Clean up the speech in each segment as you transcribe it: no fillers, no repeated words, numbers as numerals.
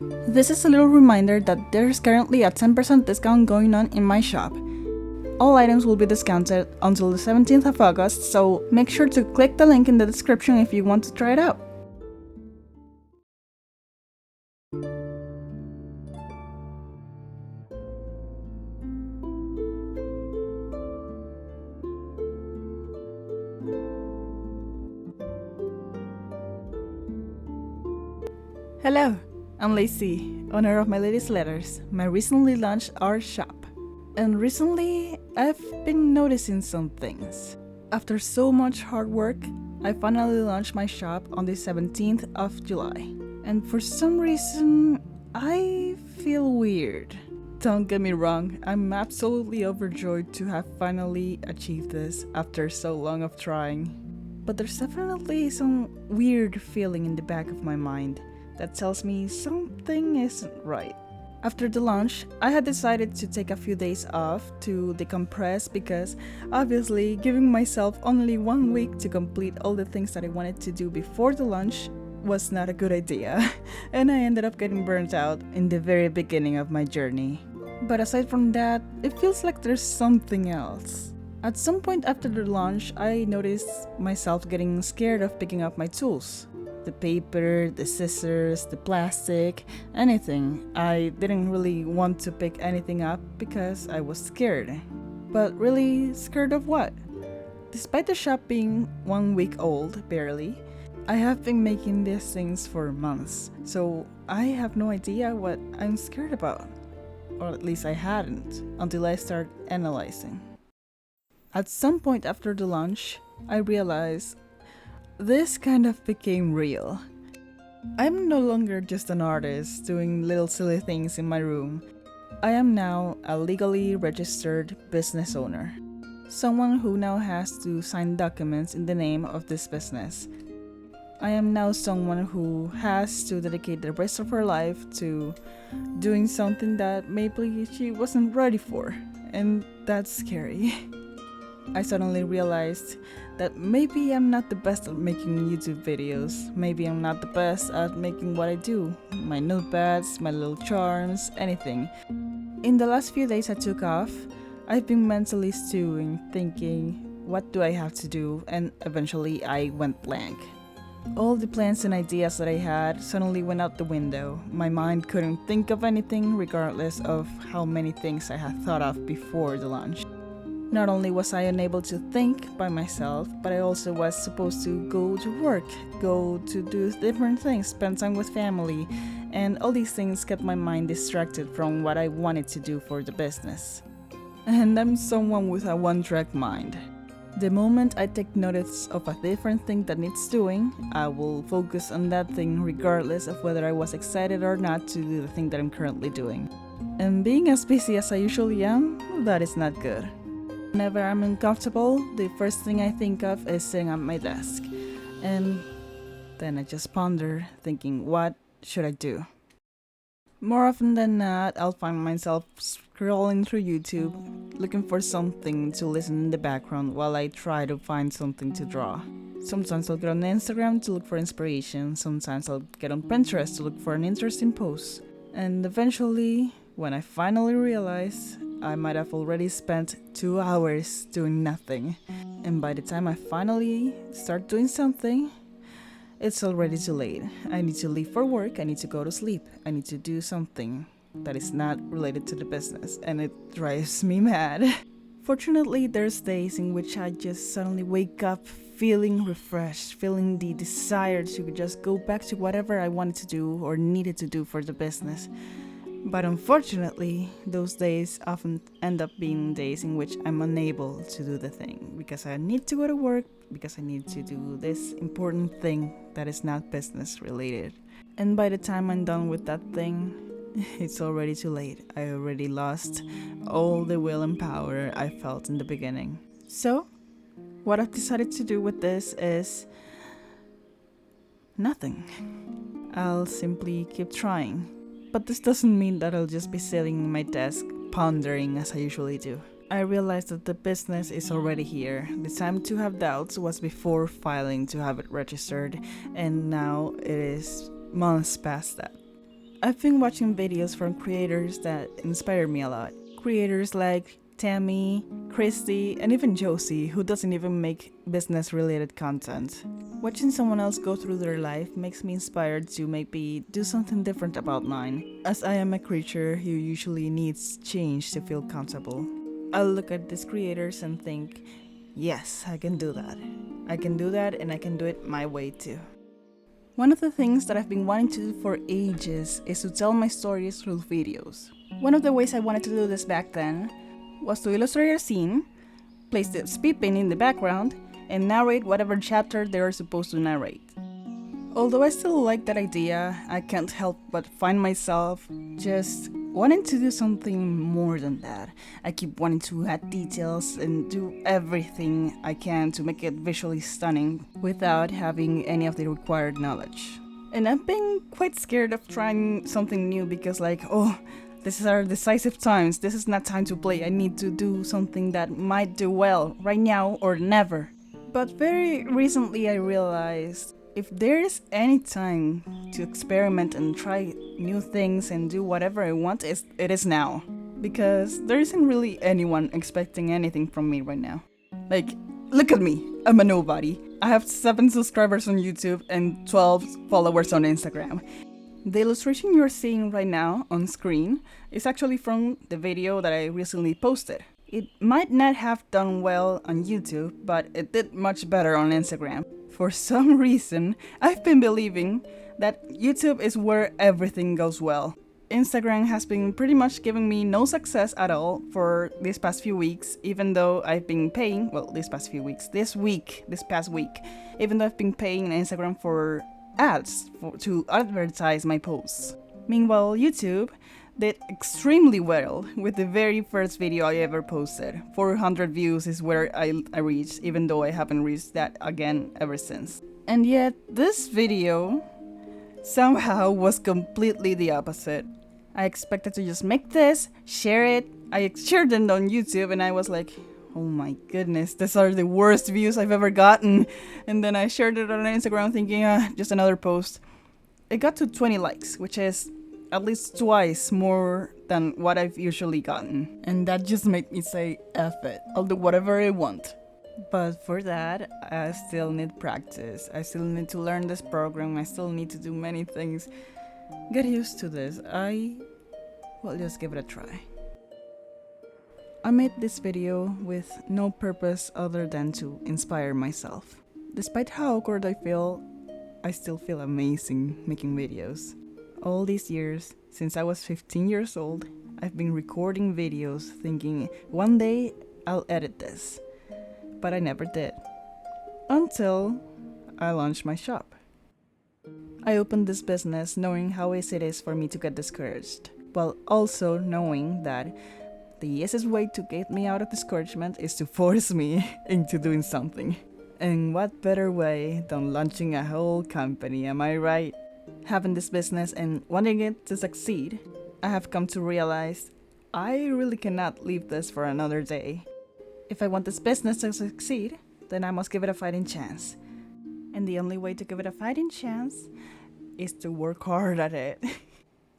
This is a little reminder that there's currently a 10% discount going on in my shop. All items will be discounted until the 17th of August, so make sure to click the link in the description if you want to try it out. Hello, I'm Lacey, owner of my latest letters, my recently launched art shop. And recently, I've been noticing some things. After so much hard work, I finally launched my shop on the 17th of July. And for some reason, I feel weird. Don't get me wrong, I'm absolutely overjoyed to have finally achieved this after so long of trying. But there's definitely some weird feeling in the back of my mind that tells me something isn't right. After the launch, I had decided to take a few days off to decompress because obviously giving myself only 1 week to complete all the things that I wanted to do before the launch was not a good idea, and I ended up getting burnt out in the very beginning of my journey. But aside from that, it feels like there's something else. At some point after the launch, I noticed myself getting scared of picking up my tools. The paper, the scissors, the plastic, anything. I didn't really want to pick anything up because I was scared. But really, scared of what? Despite the shop being 1 week old, barely, I have been making these things for months, so I have no idea what I'm scared about. Or at least I hadn't, until I started analyzing. At some point after the launch, I realized this kind of became real. I'm no longer just an artist doing little silly things in my room. I am now a legally registered business owner. Someone who now has to sign documents in the name of this business. I am now someone who has to dedicate the rest of her life to doing something that maybe she wasn't ready for, and that's scary. I suddenly realized that maybe I'm not the best at making YouTube videos. Maybe I'm not the best at making what I do. My notepads, my little charms, anything. In the last few days I took off, I've been mentally stewing, thinking, what do I have to do? And eventually I went blank. All the plans and ideas that I had suddenly went out the window. My mind couldn't think of anything regardless of how many things I had thought of before the launch. Not only was I unable to think by myself, but I also was supposed to go to work, go to do different things, spend time with family, and all these things kept my mind distracted from what I wanted to do for the business. And I'm someone with a one-track mind. The moment I take notice of a different thing that needs doing, I will focus on that thing regardless of whether I was excited or not to do the thing that I'm currently doing. And being as busy as I usually am, that is not good. Whenever I'm uncomfortable, the first thing I think of is sitting at my desk. And then I just ponder, thinking, what should I do? More often than not, I'll find myself scrolling through YouTube, looking for something to listen in the background while I try to find something to draw. Sometimes I'll get on Instagram to look for inspiration, sometimes I'll get on Pinterest to look for an interesting post. And eventually, when I finally realize, I might have already spent 2 hours doing nothing. And by the time I finally start doing something, it's already too late. I need to leave for work, I need to go to sleep, I need to do something that is not related to the business, and it drives me mad. Fortunately, there's days in which I just suddenly wake up feeling refreshed, feeling the desire to just go back to whatever I wanted to do or needed to do for the business. But unfortunately, those days often end up being days in which I'm unable to do the thing because I need to go to work, because I need to do this important thing that is not business related. And by the time I'm done with that thing, it's already too late. I already lost all the will and power I felt in the beginning. So, what I've decided to do with this is nothing. I'll simply keep trying. But this doesn't mean that I'll just be sitting in my desk pondering as I usually do. I realized that the business is already here. The time to have doubts was before filing to have it registered, and now it is months past that. I've been watching videos from creators that inspire me a lot. Creators like Tammy, Christy, and even Josie, who doesn't even make business-related content. Watching someone else go through their life makes me inspired to maybe do something different about mine, as I am a creature who usually needs change to feel comfortable. I'll look at these creators and think, yes, I can do that. I can do that, and I can do it my way too. One of the things that I've been wanting to do for ages is to tell my stories through videos. One of the ways I wanted to do this back then was to illustrate a scene, place the speed paint in the background, and narrate whatever chapter they are supposed to narrate. Although I still like that idea, I can't help but find myself just wanting to do something more than that. I keep wanting to add details and do everything I can to make it visually stunning without having any of the required knowledge. And I've been quite scared of trying something new because these are decisive times. This is not time to play. I need to do something that might do well right now or never. But very recently I realized if there is any time to experiment and try new things and do whatever I want, it is now. Because there isn't really anyone expecting anything from me right now. Like, look at me. I'm a nobody. I have 7 subscribers on YouTube and 12 followers on Instagram. The illustration you're seeing right now on screen is actually from the video that I recently posted. It might not have done well on YouTube, but it did much better on Instagram. For some reason, I've been believing that YouTube is where everything goes well. Instagram has been pretty much giving me no success at all for these past few weeks, even though I've been paying, this past week, even though I've been paying Instagram for ads to advertise my posts. Meanwhile, YouTube did extremely well with the very first video I ever posted. 400 views is where I reached, even though I haven't reached that again ever since. And yet, this video somehow was completely the opposite. I expected to just make this, share it. I shared it on YouTube and I was like, oh my goodness, these are the worst views I've ever gotten. And then I shared it on Instagram thinking, just another post. It got to 20 likes, which is at least twice more than what I've usually gotten. And that just made me say, F it, I'll do whatever I want. But for that, I still need practice. I still need to learn this program. I still need to do many things. Get used to this. Just give it a try. I made this video with no purpose other than to inspire myself. Despite how awkward I feel, I still feel amazing making videos. All these years, since I was 15 years old, I've been recording videos thinking one day I'll edit this. But I never did. Until I launched my shop. I opened this business knowing how easy it is for me to get discouraged, while also knowing that the easiest way to get me out of discouragement is to force me into doing something. And what better way than launching a whole company, am I right? Having this business and wanting it to succeed, I have come to realize I really cannot leave this for another day. If I want this business to succeed, then I must give it a fighting chance. And the only way to give it a fighting chance is to work hard at it.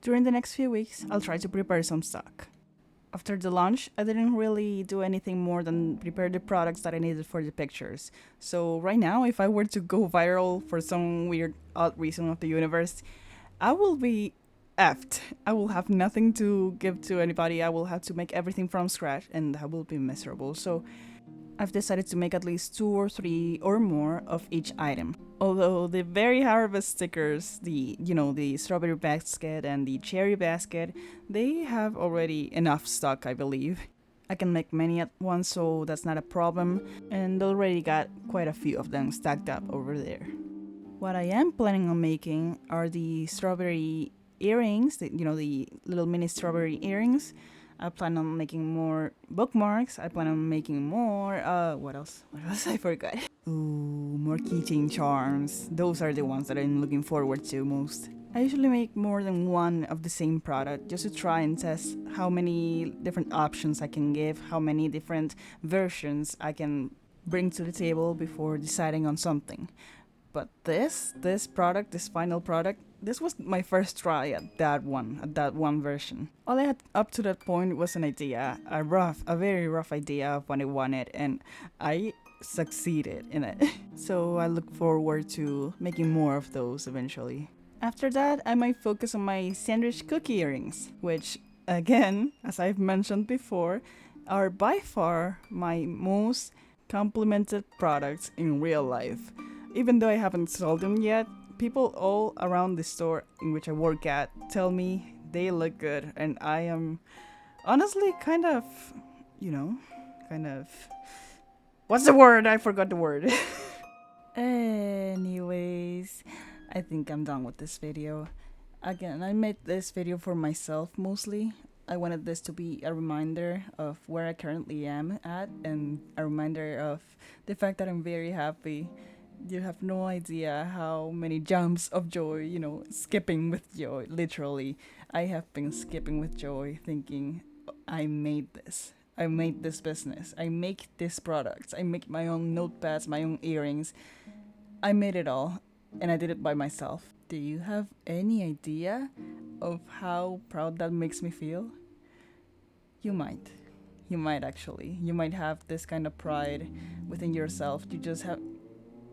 During the next few weeks, I'll try to prepare some stock. After the launch, I didn't really do anything more than prepare the products that I needed for the pictures. So right now, if I were to go viral for some weird, odd reason of the universe, I will be effed. I will have nothing to give to anybody. I will have to make everything from scratch, and that will be miserable. So I've decided to make at least 2 or 3 or more of each item. Although the Berry Harvest stickers, the strawberry basket and the cherry basket, they have already enough stock, I believe. I can make many at once, so that's not a problem, and already got quite a few of them stacked up over there. What I am planning on making are the strawberry earrings, the little mini strawberry earrings. I plan on making more bookmarks. I plan on making more, what else? I forgot. Ooh, more keychain charms. Those are the ones that I'm looking forward to most. I usually make more than one of the same product just to try and test how many different options I can give, how many different versions I can bring to the table before deciding on something. But this final product, this was my first try at that one version. All I had up to that point was an idea, a very rough idea of what I wanted, and I succeeded in it. So I look forward to making more of those eventually. After that, I might focus on my sandwich cookie earrings, which, again, as I've mentioned before, are by far my most complimented products in real life. Even though I haven't sold them yet, people all around the store in which I work at tell me they look good, and I am honestly kind of, what's the word? I forgot the word. Anyways, I think I'm done with this video. Again, I made this video for myself mostly. I wanted this to be a reminder of where I currently am at, and a reminder of the fact that I'm very happy. You have no idea how many jumps of joy, skipping with joy, literally. I have been skipping with joy thinking, I made this. I made this business. I make these products. I make my own notepads, my own earrings. I made it all, and I did it by myself. Do you have any idea of how proud that makes me feel? You might. You might actually. You might have this kind of pride within yourself. You just have...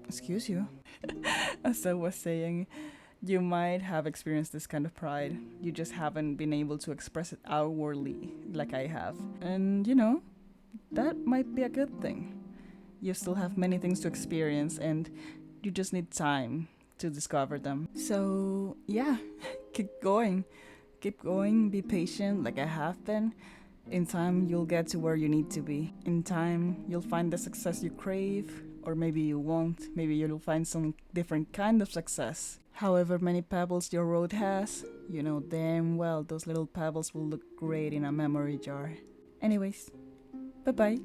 Excuse you. As I was saying, you might have experienced this kind of pride. You just haven't been able to express it outwardly like I have. And that might be a good thing. You still have many things to experience, and you just need time to discover them. So yeah, keep going. Keep going, be patient like I have been. In time, you'll get to where you need to be. In time, you'll find the success you crave. Or maybe you won't. Maybe you'll find some different kind of success. However many pebbles your road has, you know damn well those little pebbles will look great in a memory jar. Anyways, bye-bye.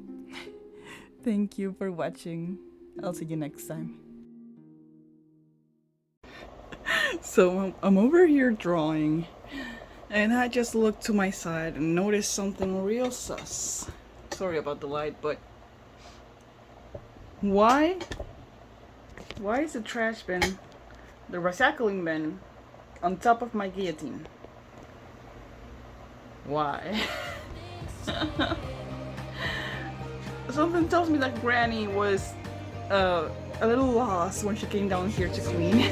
Thank you for watching. I'll see you next time. So I'm over here drawing, and I just looked to my side and noticed something real sus. Sorry about the light, but why is the trash bin, the recycling bin, on top of my guillotine? Why? Something tells me that Granny was a little lost when she came down here to clean.